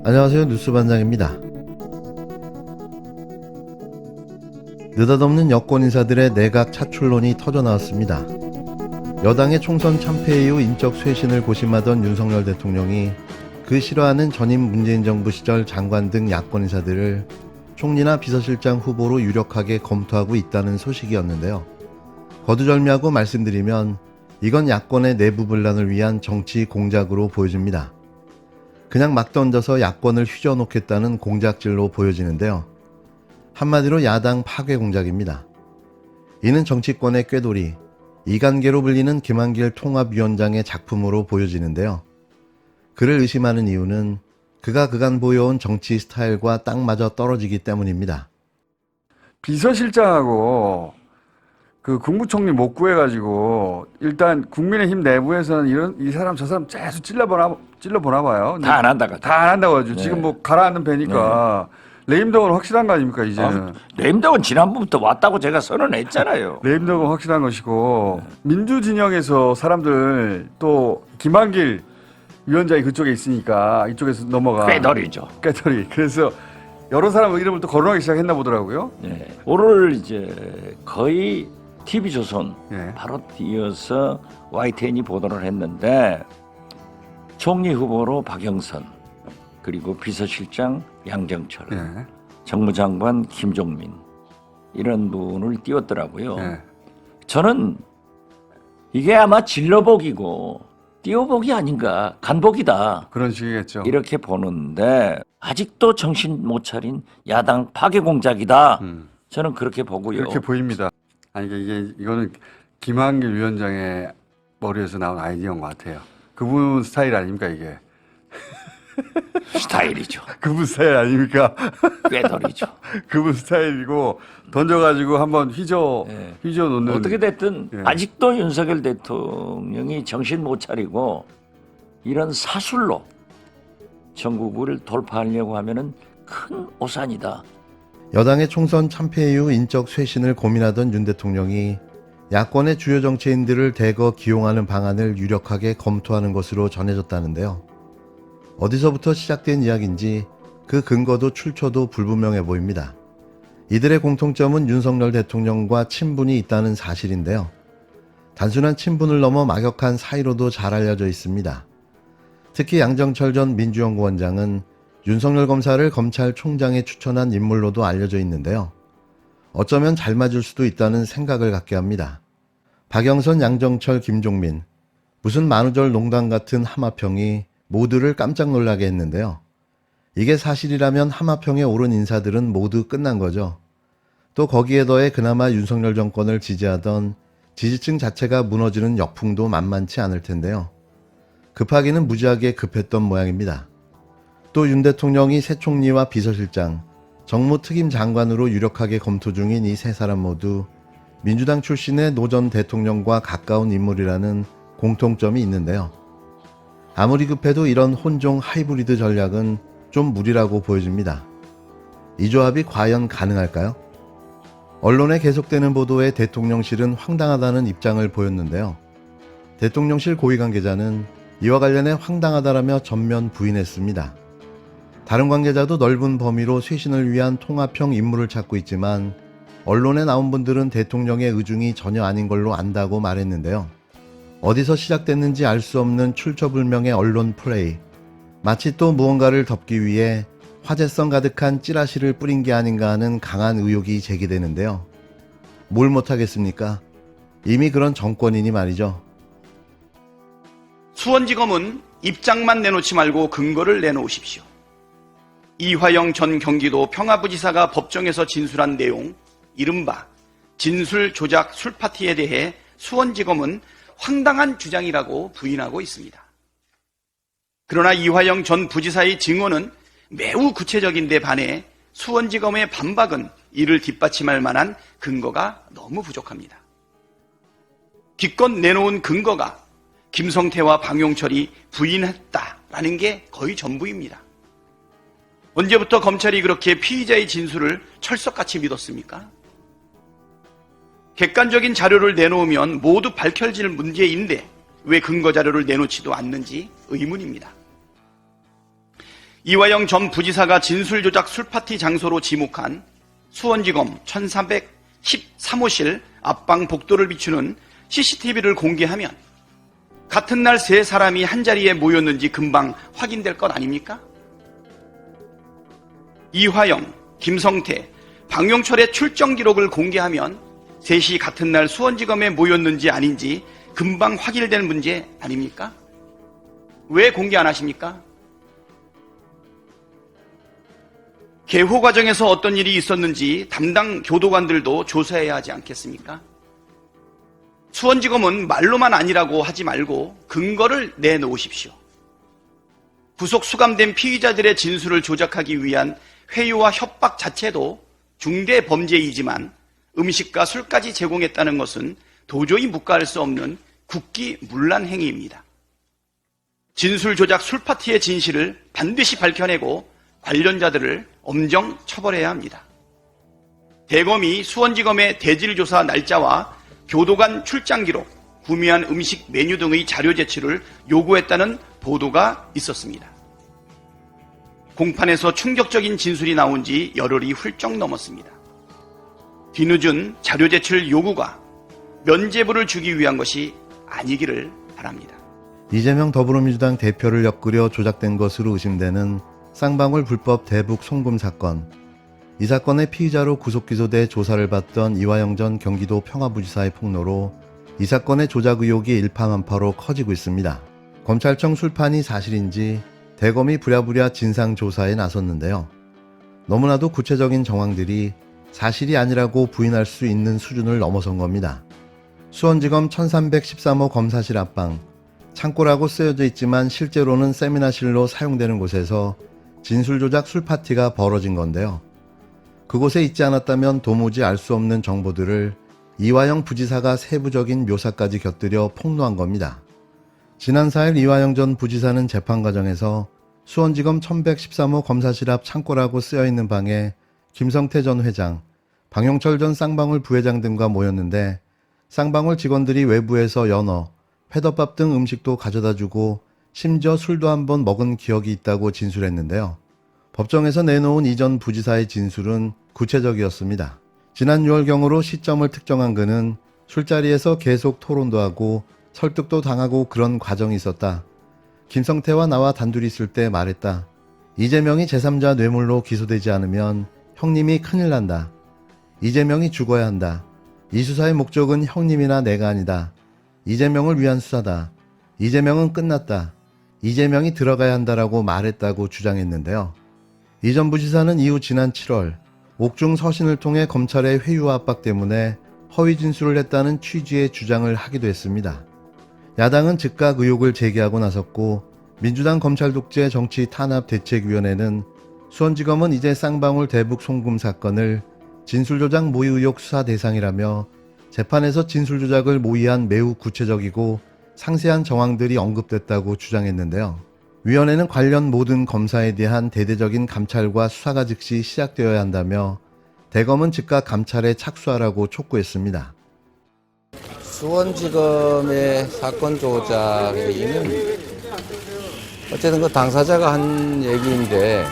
안녕하세요. 뉴스반장입니다. 느닷없는 여권 인사들의 내각 차출론이 터져나왔습니다. 여당의 총선 참패 이후 인적 쇄신을 고심하던 윤석열 대통령이 그 싫어하는 전임 문재인 정부 시절 장관 등 야권 인사들을 총리나 비서실장 후보로 유력하게 검토하고 있다는 소식이었는데요. 거두절미하고 말씀드리면 이건 야권의 내부 분란을 위한 정치 공작으로 보여집니다. 그냥 막 던져서 야권을 휘저어놓겠다는 공작질로 보여지는데요. 한마디로 야당 파괴 공작입니다. 이는 정치권의 꾀돌이, 이간계로 불리는 김한길 통합위원장의 작품으로 보여지는데요. 그를 의심하는 이유는 그가 그간 보여온 정치 스타일과 딱 맞아 떨어지기 때문입니다. 비서실장하고 그 국무총리 못 구해가지고 일단 국민의힘 내부에서는 이 사람 저 사람 계속 찔러보나 봐요. 다 안 한다고. 다 안 한다고 하죠. 네. 지금 뭐 가라앉는 배니까 레임덕은 확실한 거 아닙니까 이제는. 레임덕은 지난번부터 왔다고 제가 선언했잖아요. 레임덕은 확실한 것이고 민주진영에서 사람들 또 김한길 위원장이 그쪽에 있으니까 이쪽에서 넘어가. 꾀돌이죠. 꾀돌이. 그래서 여러 사람 이름을 또 거론하기 시작했나 보더라고요. 네. 오늘 이제 거의 TV조선 예. 바로 이어서 YTN이 보도를 했는데 총리 후보로 박영선 그리고 비서실장 양정철 예. 정무장관 김종민 이런 분을 띄웠더라고요. 예. 저는 이게 아마 질러보기고 띄워보기 아닌가 간보기다 그런 식이겠죠. 이렇게 보는데 아직도 정신 못 차린 야당 파괴 공작이다. 저는 그렇게 보고요. 그렇게 보입니다. 아니 이거는 김한길 위원장의 머리에서 나온 아이디어인 것 같아요. 그분 스타일 아닙니까 이게? 스타일이죠. 그분 스타일 아닙니까? 꾀돌이죠. 그분 스타일이고 던져가지고 한번 휘저 놓는. 어떻게 됐든 예. 아직도 윤석열 대통령이 정신 못 차리고 이런 사술로 전국을 돌파하려고 하면은 큰 오산이다. 여당의 총선 참패 이후 인적 쇄신을 고민하던 윤 대통령이 야권의 주요 정치인들을 대거 기용하는 방안을 유력하게 검토하는 것으로 전해졌다는데요. 어디서부터 시작된 이야기인지 그 근거도 출처도 불분명해 보입니다. 이들의 공통점은 윤석열 대통령과 친분이 있다는 사실인데요. 단순한 친분을 넘어 막역한 사이로도 잘 알려져 있습니다. 특히 양정철 전 민주연구원장은 윤석열 검사를 검찰총장에 추천한 인물로도 알려져 있는데요. 어쩌면 잘 맞을 수도 있다는 생각을 갖게 합니다. 박영선, 양정철, 김종민, 무슨 만우절 농담 같은 하마평이 모두를 깜짝 놀라게 했는데요. 이게 사실이라면 하마평에 오른 인사들은 모두 끝난 거죠. 또 거기에 더해 그나마 윤석열 정권을 지지하던 지지층 자체가 무너지는 역풍도 만만치 않을 텐데요. 급하기는 무지하게 급했던 모양입니다. 또 윤 대통령이 새 총리와 비서실장, 정무특임 장관으로 유력하게 검토 중인 이 세 사람 모두 민주당 출신의 노 전 대통령과 가까운 인물이라는 공통점이 있는데요. 아무리 급해도 이런 혼종 하이브리드 전략은 좀 무리라고 보여집니다. 이 조합이 과연 가능할까요? 언론에 계속되는 보도에 대통령실은 황당하다는 입장을 보였는데요. 대통령실 고위 관계자는 이와 관련해 황당하다라며 전면 부인했습니다. 다른 관계자도 넓은 범위로 쇄신을 위한 통합형 인물을 찾고 있지만 언론에 나온 분들은 대통령의 의중이 전혀 아닌 걸로 안다고 말했는데요. 어디서 시작됐는지 알 수 없는 출처불명의 언론 플레이, 마치 또 무언가를 덮기 위해 화제성 가득한 찌라시를 뿌린 게 아닌가 하는 강한 의혹이 제기되는데요. 뭘 못하겠습니까? 이미 그런 정권이니 말이죠. 수원지검은 입장만 내놓지 말고 근거를 내놓으십시오. 이화영 전 경기도 평화부지사가 법정에서 진술한 내용, 이른바 진술 조작 술파티에 대해 수원지검은 황당한 주장이라고 부인하고 있습니다. 그러나 이화영 전 부지사의 증언은 매우 구체적인데 반해 수원지검의 반박은 이를 뒷받침할 만한 근거가 너무 부족합니다. 기껏 내놓은 근거가 김성태와 방용철이 부인했다라는 게 거의 전부입니다. 언제부터 검찰이 그렇게 피의자의 진술을 철석같이 믿었습니까? 객관적인 자료를 내놓으면 모두 밝혀질 문제인데 왜 근거 자료를 내놓지도 않는지 의문입니다. 이화영 전 부지사가 진술조작 술파티 장소로 지목한 수원지검 1313호실 앞방 복도를 비추는 CCTV를 공개하면 같은 날 세 사람이 한자리에 모였는지 금방 확인될 것 아닙니까? 이화영, 김성태, 박용철의 출정 기록을 공개하면 셋이 같은 날 수원지검에 모였는지 아닌지 금방 확인될 문제 아닙니까? 왜 공개 안 하십니까? 개호 과정에서 어떤 일이 있었는지 담당 교도관들도 조사해야 하지 않겠습니까? 수원지검은 말로만 아니라고 하지 말고 근거를 내놓으십시오. 구속 수감된 피의자들의 진술을 조작하기 위한 회유와 협박 자체도 중대 범죄이지만 음식과 술까지 제공했다는 것은 도저히 묵과할 수 없는 국기문란 행위입니다. 진술 조작 술파티의 진실을 반드시 밝혀내고 관련자들을 엄정 처벌해야 합니다. 대검이 수원지검의 대질조사 날짜와 교도관 출장 기록, 구매한 음식 메뉴 등의 자료 제출을 요구했다는 보도가 있었습니다. 공판에서 충격적인 진술이 나온 지 열흘이 훌쩍 넘었습니다. 뒤늦은 자료 제출 요구가 면죄부를 주기 위한 것이 아니기를 바랍니다. 이재명 더불어민주당 대표를 엮으려 조작된 것으로 의심되는 쌍방울 불법 대북 송금 사건. 이 사건의 피의자로 구속 기소돼 조사를 받던 이화영 전 경기도 평화부지사의 폭로로 이 사건의 조작 의혹이 일파만파로 커지고 있습니다. 검찰청 술판이 사실인지 대검이 부랴부랴 진상조사에 나섰는데요. 너무나도 구체적인 정황들이 사실이 아니라고 부인할 수 있는 수준을 넘어선 겁니다. 수원지검 1313호 검사실 앞방, 창고라고 쓰여져 있지만 실제로는 세미나실로 사용되는 곳에서 진술조작 술파티가 벌어진 건데요. 그곳에 있지 않았다면 도무지 알 수 없는 정보들을 이화영 부지사가 세부적인 묘사까지 곁들여 폭로한 겁니다. 지난 4일 이화영 전 부지사는 재판 과정에서 수원지검 1113호 검사실 앞 창고라고 쓰여있는 방에 김성태 전 회장, 박용철 전 쌍방울 부회장 등과 모였는데 쌍방울 직원들이 외부에서 연어, 회덮밥 등 음식도 가져다주고 심지어 술도 한번 먹은 기억이 있다고 진술했는데요. 법정에서 내놓은 이 전 부지사의 진술은 구체적이었습니다. 지난 6월경으로 시점을 특정한 그는 술자리에서 계속 토론도 하고 설득도 당하고 그런 과정이 있었다. 김성태와 나와 단둘이 있을 때 말했다. 이재명이 제3자 뇌물로 기소되지 않으면 형님이 큰일 난다. 이재명이 죽어야 한다. 이 수사의 목적은 형님이나 내가 아니다. 이재명을 위한 수사다. 이재명은 끝났다. 이재명이 들어가야 한다라고 말했다고 주장했는데요. 이 전 부지사는 이후 지난 7월 옥중 서신을 통해 검찰의 회유와 압박 때문에 허위 진술을 했다는 취지의 주장을 하기도 했습니다. 야당은 즉각 의혹을 제기하고 나섰고 민주당 검찰 독재 정치 탄압 대책위원회는 수원지검은 이제 쌍방울 대북 송금 사건을 진술조작 모의 의혹 수사 대상이라며 재판에서 진술조작을 모의한 매우 구체적이고 상세한 정황들이 언급됐다고 주장했는데요. 위원회는 관련 모든 검사에 대한 대대적인 감찰과 수사가 즉시 시작되어야 한다며 대검은 즉각 감찰에 착수하라고 촉구했습니다. 수원지검의 사건 조작 얘기는 어쨌든 그 당사자가 한 얘기인데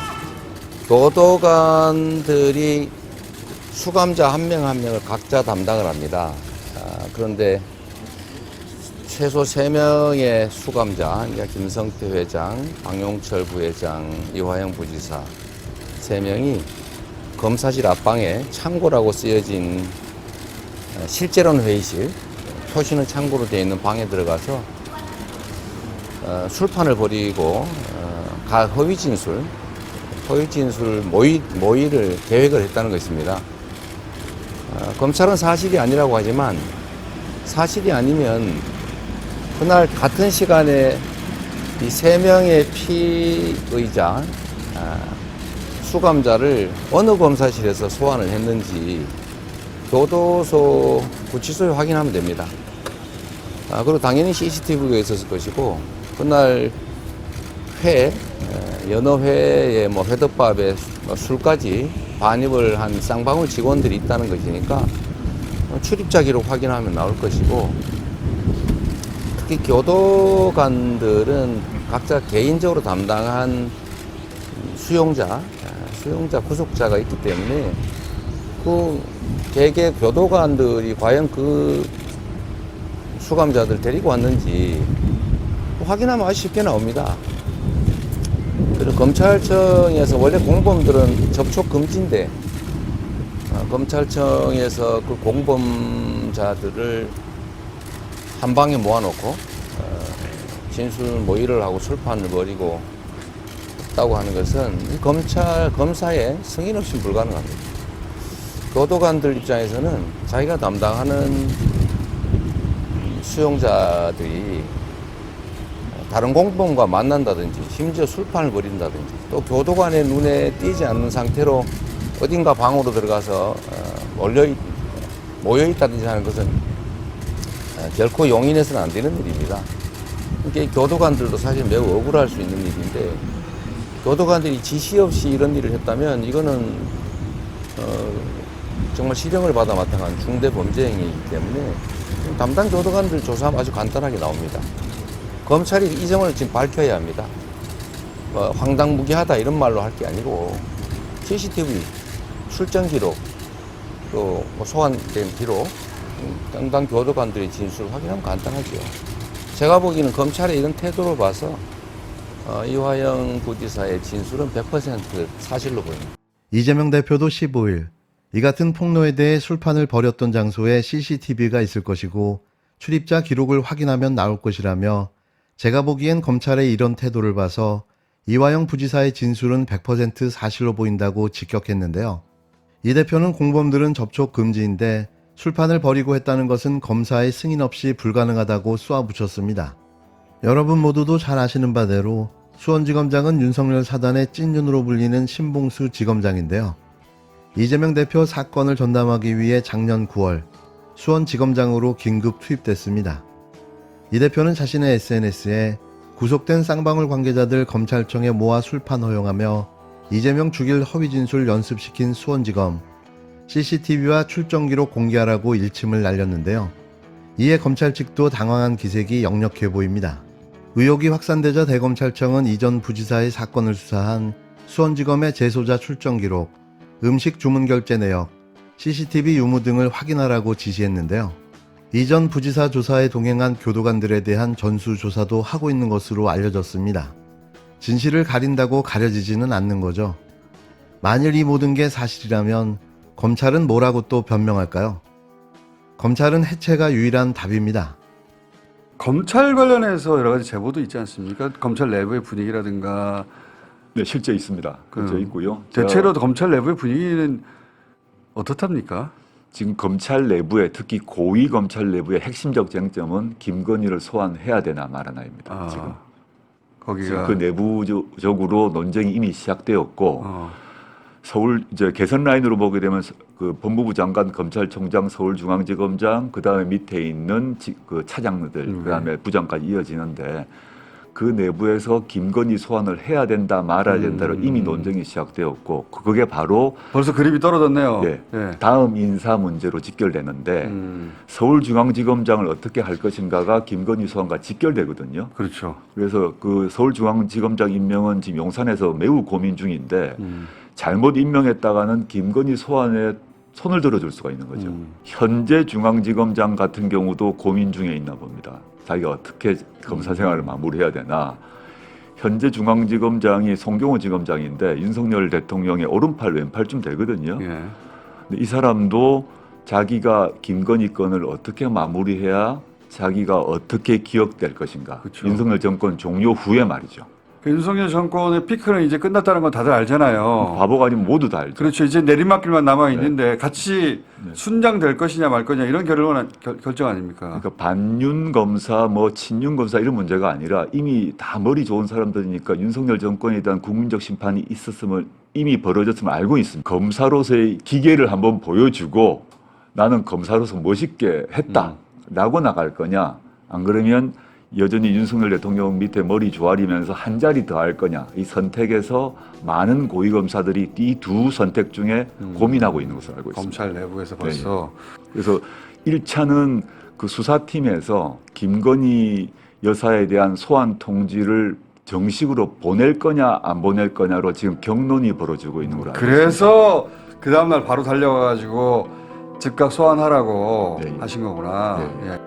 교도관들이 수감자 한 명 한 명을 각자 담당을 합니다. 그런데 최소 3명의 수감자, 그러니까 김성태 회장, 박용철 부회장, 이화영 부지사 3명이 검사실 앞방에 창고라고 쓰여진 실제로는 회의실, 표시는 창고로 되어 있는 방에 들어가서 술판을 벌이고 허위 진술 모의를 계획을 했다는 것입니다. 검찰은 사실이 아니라고 하지만 사실이 아니면 그날 같은 시간에 이 3명의 피의자, 수감자를 어느 검사실에서 소환을 했는지 교도소 구치소에 확인하면 됩니다. 그리고 당연히 CCTV가 있었을 것이고 그날 연어회에 회덮밥에 술까지 반입을 한 쌍방울 직원들이 있다는 것이니까 출입자 기록 확인하면 나올 것이고 특히 교도관들은 각자 개인적으로 담당한 수용자 구속자가 있기 때문에 그 개개 교도관들이 과연 그 수감자들 데리고 왔는지 확인하면 아주 쉽게 나옵니다. 그리고 검찰청에서 원래 공범들은 접촉 금지인데 검찰청에서 그 공범자들을 한 방에 모아놓고 진술 모의를 하고 술판을 벌이고 있다고 하는 것은 검사의 승인 없이 불가능합니다. 교도관들 입장에서는 자기가 담당하는 수용자들이 다른 공범과 만난다든지 심지어 술판을 벌인다든지 또 교도관의 눈에 띄지 않는 상태로 어딘가 방으로 들어가서 모여있다든지 하는 것은 결코 용인해서는 안 되는 일입니다. 이게 교도관들도 사실 매우 억울할 수 있는 일인데 교도관들이 지시 없이 이런 일을 했다면 이거는 정말 실형을 받아 마땅한 중대 범죄 행위이기 때문에 담당 교도관들 조사하면 아주 간단하게 나옵니다. 검찰이 이 점을 지금 밝혀야 합니다. 황당무계하다 이런 말로 할 게 아니고 CCTV 출정 기록 또 소환된 기록 담당 교도관들의 진술을 확인하면 간단하죠. 제가 보기에는 검찰의 이런 태도를 봐서 이화영 부지사의 진술은 100% 사실로 보입니다. 이재명 대표도 15일 이 같은 폭로에 대해 술판을 벌였던 장소에 CCTV가 있을 것이고 출입자 기록을 확인하면 나올 것이라며 제가 보기엔 검찰의 이런 태도를 봐서 이화영 부지사의 진술은 100% 사실로 보인다고 직격했는데요. 이 대표는 공범들은 접촉 금지인데 술판을 벌이고 했다는 것은 검사의 승인 없이 불가능하다고 쏘아붙였습니다. 여러분 모두도 잘 아시는 바대로 수원지검장은 윤석열 사단의 찐윤으로 불리는 신봉수 지검장인데요. 이재명 대표 사건을 전담하기 위해 작년 9월 수원지검장으로 긴급 투입됐습니다. 이 대표는 자신의 SNS에 구속된 쌍방울 관계자들 검찰청에 모아 술판 허용하며 이재명 죽일 허위 진술 연습시킨 수원지검 CCTV와 출정 기록 공개하라고 일침을 날렸는데요. 이에 검찰 측도 당황한 기색이 역력해 보입니다. 의혹이 확산되자 대검찰청은 이전 부지사의 사건을 수사한 수원지검의 재소자 출정 기록, 음식 주문 결제 내역, CCTV 유무 등을 확인하라고 지시했는데요. 이전 부지사 조사에 동행한 교도관들에 대한 전수조사도 하고 있는 것으로 알려졌습니다. 진실을 가린다고 가려지지는 않는 거죠. 만일 이 모든 게 사실이라면 검찰은 뭐라고 또 변명할까요? 검찰은 해체가 유일한 답입니다. 검찰 관련해서 여러 가지 제보도 있지 않습니까? 검찰 내부의 분위기라든가. 네, 실제 있습니다. 실제 있고요. 대체로 검찰 내부의 분위기는 어떻답니까? 지금 검찰 내부에 특히 고위 검찰 내부의 핵심적 쟁점은 김건희를 소환해야 되나 말아나입니다. 지금 거기가 그 내부적으로 논쟁이 이미 시작되었고 서울 이제 개선 라인으로 보게 되면 그 법무부 장관, 검찰총장, 서울중앙지검장, 그 다음에 밑에 있는 그 차장들, 그 다음에 부장까지 이어지는데 그 내부에서 김건희 소환을 해야 된다 말아야 된다로 이미 논쟁이 시작되었고 그게 바로 벌써 그림이 떨어졌네요. 네, 네. 다음 인사 문제로 직결되는데 서울중앙지검장을 어떻게 할 것인가가 김건희 소환과 직결되거든요. 그렇죠. 그래서 그 서울중앙지검장 임명은 지금 용산에서 매우 고민 중인데 잘못 임명했다가는 김건희 소환에 손을 들어줄 수가 있는 거죠. 현재 중앙지검장 같은 경우도 고민 중에 있나 봅니다. 자기가 어떻게 검사 생활을 마무리해야 되나. 현재 중앙지검장이 송경호 지검장인데 윤석열 대통령의 오른팔 왼팔쯤 되거든요. 예. 근데 이 사람도 자기가 김건희 건을 어떻게 마무리해야 자기가 어떻게 기억될 것인가. 그쵸. 윤석열 정권 종료 후에 말이죠. 그 윤석열 정권의 피크는 이제 끝났다는 건 다들 알잖아요. 바보가 아니면 모두 다 알죠. 그렇죠. 이제 내리막길만 남아 있는데 같이 순장될 것이냐 말 거냐 이런 결정 아닙니까? 그러니까 반윤 검사, 뭐 친윤 검사 이런 문제가 아니라 이미 다 머리 좋은 사람들이니까 윤석열 정권에 대한 국민적 심판이 있었음을 이미 벌어졌음을 알고 있습니다. 검사로서의 기계를 한번 보여주고 나는 검사로서 멋있게 했다라고 나갈 거냐, 안 그러면 여전히 윤석열 대통령 밑에 머리 조아리면서 한 자리 더 할 거냐, 이 선택에서 많은 고위검사들이 이 두 선택 중에 고민하고 있는 것으로 알고 있습니다. 검찰 내부에서 벌써. 그래서 1차는 그 수사팀에서 김건희 여사에 대한 소환 통지를 정식으로 보낼 거냐 안 보낼 거냐로 지금 경론이 벌어지고 있는 거라. 그래서 그 다음날 바로 달려가가지고 즉각 소환하라고 네. 하신 거구나. 네. 예.